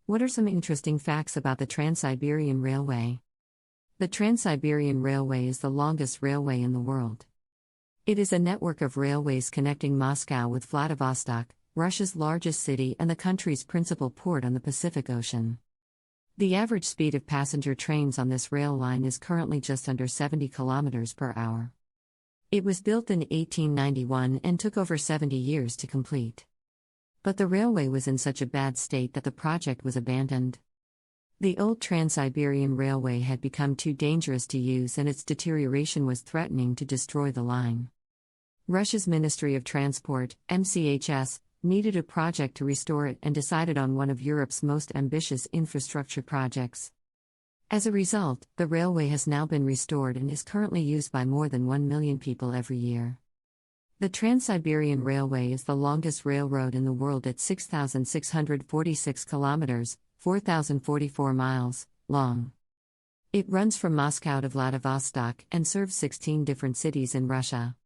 What are some interesting facts about the Trans-Siberian Railway? The Trans-Siberian Railway is the longest railway in the world. It is a network of railways connecting Moscow with Vladivostok, Russia's largest city and the country's principal port on the Pacific Ocean. The average speed of passenger trains on this rail line is currently just under 70 kilometers per hour. It was built in 1891 and took over 70 years to complete. But the railway was in such a bad state that the project was abandoned. The old Trans-Siberian Railway had become too dangerous to use and its deterioration was threatening to destroy the line. Russia's Ministry of Transport, MCHS, needed a project to restore it and decided on one of Europe's most ambitious infrastructure projects. As a result, the railway has now been restored and is currently used by more than 1 million people every year. The Trans-Siberian Railway is the longest railroad in the world at 6,646 kilometers, 4,044 miles, long. It runs from Moscow to Vladivostok and serves 16 different cities in Russia.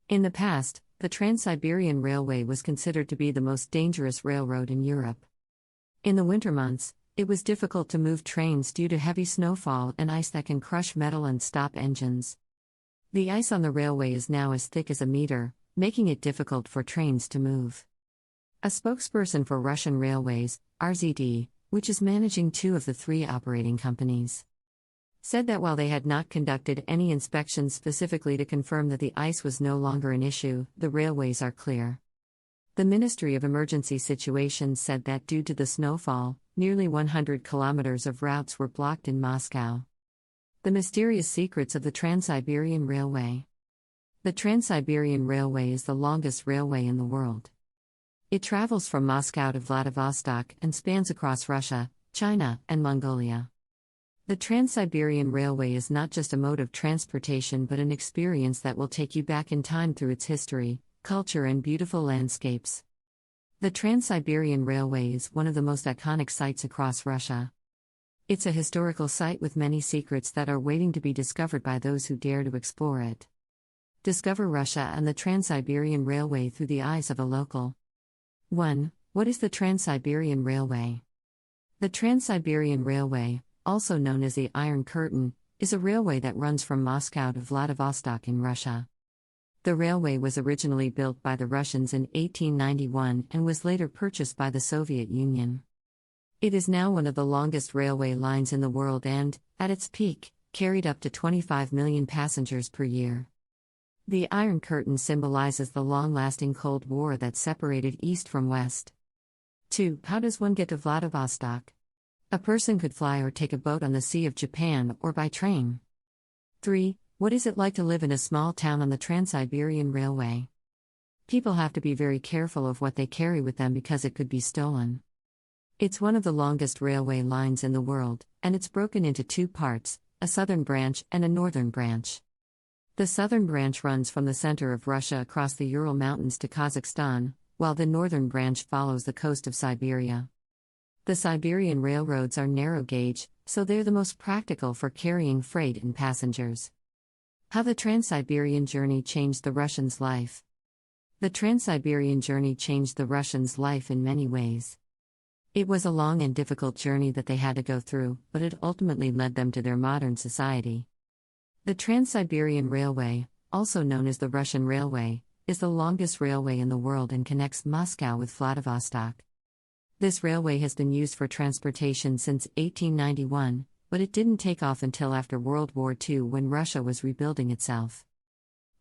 In the past, the Trans-Siberian Railway was considered to be the most dangerous railroad in Europe. In the winter months, it was difficult to move trains due to heavy snowfall and ice that can crush metal and stop engines. The ice on the railway is now as thick as a meter, making it difficult for trains to move. A spokesperson for Russian Railways, RZD, which is managing 2 of the 3 operating companies, said that while they had not conducted any inspections specifically to confirm that the ice was no longer an issue, the railways are clear. The Ministry of Emergency Situations said that due to the snowfall, nearly 100 kilometers of routes were blocked in Moscow. The mysterious secrets of the Trans-Siberian Railway. The Trans-Siberian Railway is the longest railway in the world. It travels from Moscow to Vladivostok and spans across Russia, China, and Mongolia. The Trans-Siberian Railway is not just a mode of transportation but an experience that will take you back in time through its history, culture, and beautiful landscapes. The Trans-Siberian Railway is one of the most iconic sites across Russia. It's a historical site with many secrets that are waiting to be discovered by those who dare to explore it. Discover Russia and the Trans-Siberian Railway through the eyes of a local. 1. What is the Trans-Siberian Railway? The Trans-Siberian Railway, also known as the Iron Curtain, is a railway that runs from Moscow to Vladivostok in Russia. The railway was originally built by the Russians in 1891 and was later purchased by the Soviet Union. It is now one of the longest railway lines in the world and, at its peak, carried up to 25 million passengers per year. The Iron Curtain symbolizes the long-lasting Cold War that separated East from West. 2. How does one get to Vladivostok? A person could fly or take a boat on the Sea of Japan or by train. 3. What is it like to live in a small town on the Trans-Siberian Railway? People have to be very careful of what they carry with them because it could be stolen. It's one of the longest railway lines in the world, and it's broken into 2 parts, a southern branch and a northern branch. The southern branch runs from the center of Russia across the Ural Mountains to Kazakhstan, while the northern branch follows the coast of Siberia. The Siberian railroads are narrow gauge, so they're the most practical for carrying freight and passengers. How the Trans-Siberian journey changed the Russians' life. The Trans-Siberian journey changed the Russians' life in many ways. It was a long and difficult journey that they had to go through, but it ultimately led them to their modern society. The Trans-Siberian Railway, also known as the Russian Railway, is the longest railway in the world and connects Moscow with Vladivostok. This railway has been used for transportation since 1891, but it didn't take off until after World War II when Russia was rebuilding itself.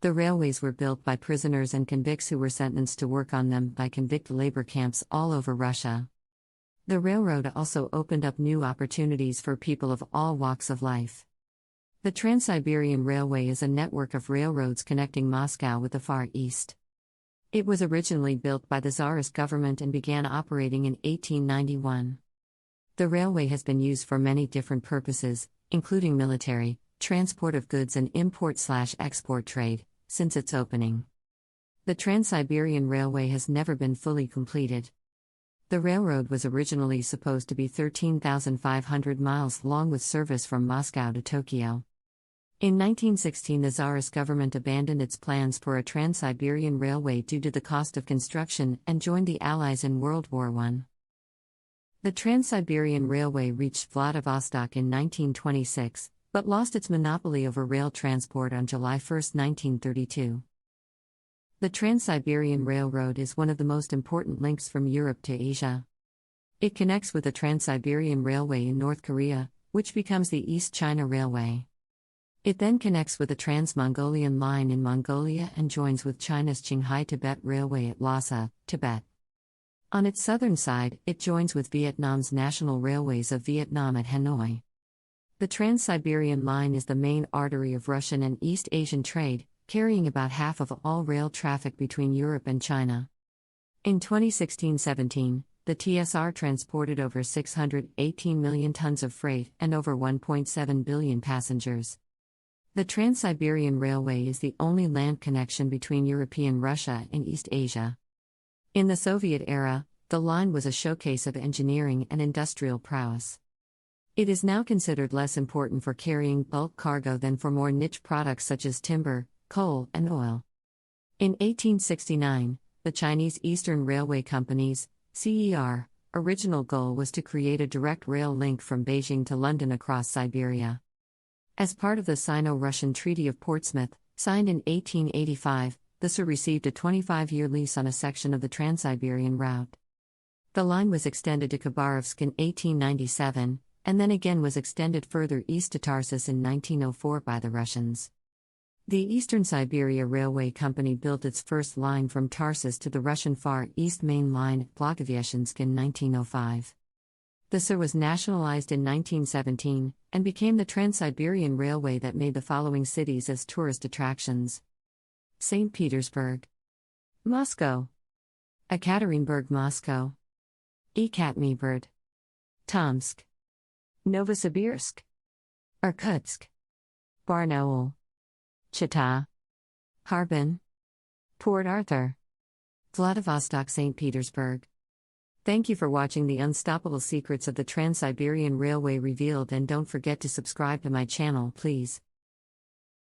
The railways were built by prisoners and convicts who were sentenced to work on them by convict labor camps all over Russia. The railroad also opened up new opportunities for people of all walks of life. The Trans-Siberian Railway is a network of railroads connecting Moscow with the Far East. It was originally built by the Tsarist government and began operating in 1891. The railway has been used for many different purposes, including military, transport of goods and import/export trade, since its opening. The Trans-Siberian Railway has never been fully completed. The railroad was originally supposed to be 13,500 miles long with service from Moscow to Tokyo. In 1916, the Tsarist government abandoned its plans for a Trans-Siberian Railway due to the cost of construction and joined the Allies in World War I. The Trans-Siberian Railway reached Vladivostok in 1926, but lost its monopoly over rail transport on July 1, 1932. The Trans-Siberian Railroad is one of the most important links from Europe to Asia. It connects with the Trans-Siberian Railway in North Korea, which becomes the East China Railway. It then connects with the Trans-Mongolian Line in Mongolia and joins with China's Qinghai-Tibet Railway at Lhasa, Tibet. On its southern side, it joins with Vietnam's National Railways of Vietnam at Hanoi. The Trans-Siberian Line is the main artery of Russian and East Asian trade, carrying about half of all rail traffic between Europe and China. In 2016-17, the TSR transported over 618 million tons of freight and over 1.7 billion passengers. The Trans-Siberian Railway is the only land connection between European Russia and East Asia. In the Soviet era, the line was a showcase of engineering and industrial prowess. It is now considered less important for carrying bulk cargo than for more niche products such as timber, coal, and oil. In 1869, the Chinese Eastern Railway Company's CER original goal was to create a direct rail link from Beijing to London across Siberia. As part of the Sino-Russian Treaty of Portsmouth, signed in 1885, the CER received a 25-year lease on a section of the Trans-Siberian route. The line was extended to Khabarovsk in 1897, and then again was extended further east to Tarsus in 1904 by the Russians. The Eastern Siberia Railway Company built its first line from Tarsus to the Russian Far East Main Line at Vladivostok in 1905. The CER was nationalized in 1917, and became the Trans-Siberian Railway that made the following cities as tourist attractions: St. Petersburg, Moscow, Ekaterinburg, Moscow, Ekaterinburg, Tomsk, Novosibirsk, Irkutsk, Barnaul, Chita, Harbin, Port Arthur, Vladivostok, St. Petersburg. Thank you for watching the unstoppable secrets of the Trans-Siberian Railway revealed, and don't forget to subscribe to my channel, please.